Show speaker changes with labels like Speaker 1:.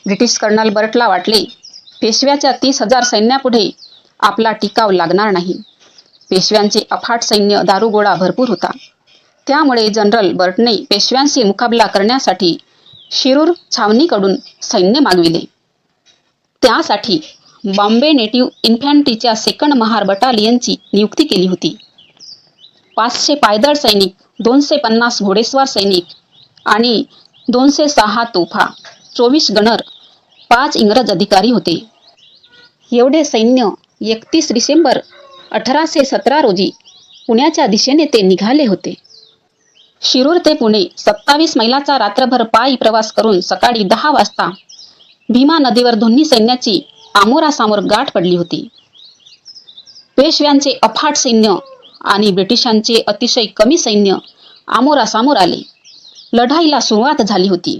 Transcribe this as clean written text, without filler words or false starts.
Speaker 1: British colonel बर्टला वाटले, पेशव्याच्या 30,000 सैन्यापुढे आपला टिकाव लागणार नाही. पेशव्यांचे अफाट सैन्य, दारुगोळा भरपूर होता. त्यामुळे जनरल बर्टने पेशव्यांशी मुकाबला करण्यासाठी शिरूर छावणीकडून सैन्य मागविले. त्यासाठी बॉम्बे नेटिव्ह इन्फंट्रीच्या 2nd महार बटालियनची नियुक्ती केली होती. 500 पायदळ सैनिक, 250 घोडेस्वार सैनिक आणि 206 तोफा, 24 गनर, 5 इंग्रज अधिकारी होते. एवढे सैन्य 31 डिसेंबर 1817 रोजी पुण्याच्या दिशेने ते निघाले होते. शिरूर ते पुणे 27 मैलाचा रात्रभर पायी प्रवास करून सकाळी 10 वाजता भीमा नदीवर दोन्ही सैन्याची आमोरासमोर गाठ पडली होती. पेशव्यांचे अफाट सैन्य आणि ब्रिटिशांचे अतिशय कमी सैन्य आमोरासमोर आले. लढाईला सुरुवात झाली होती.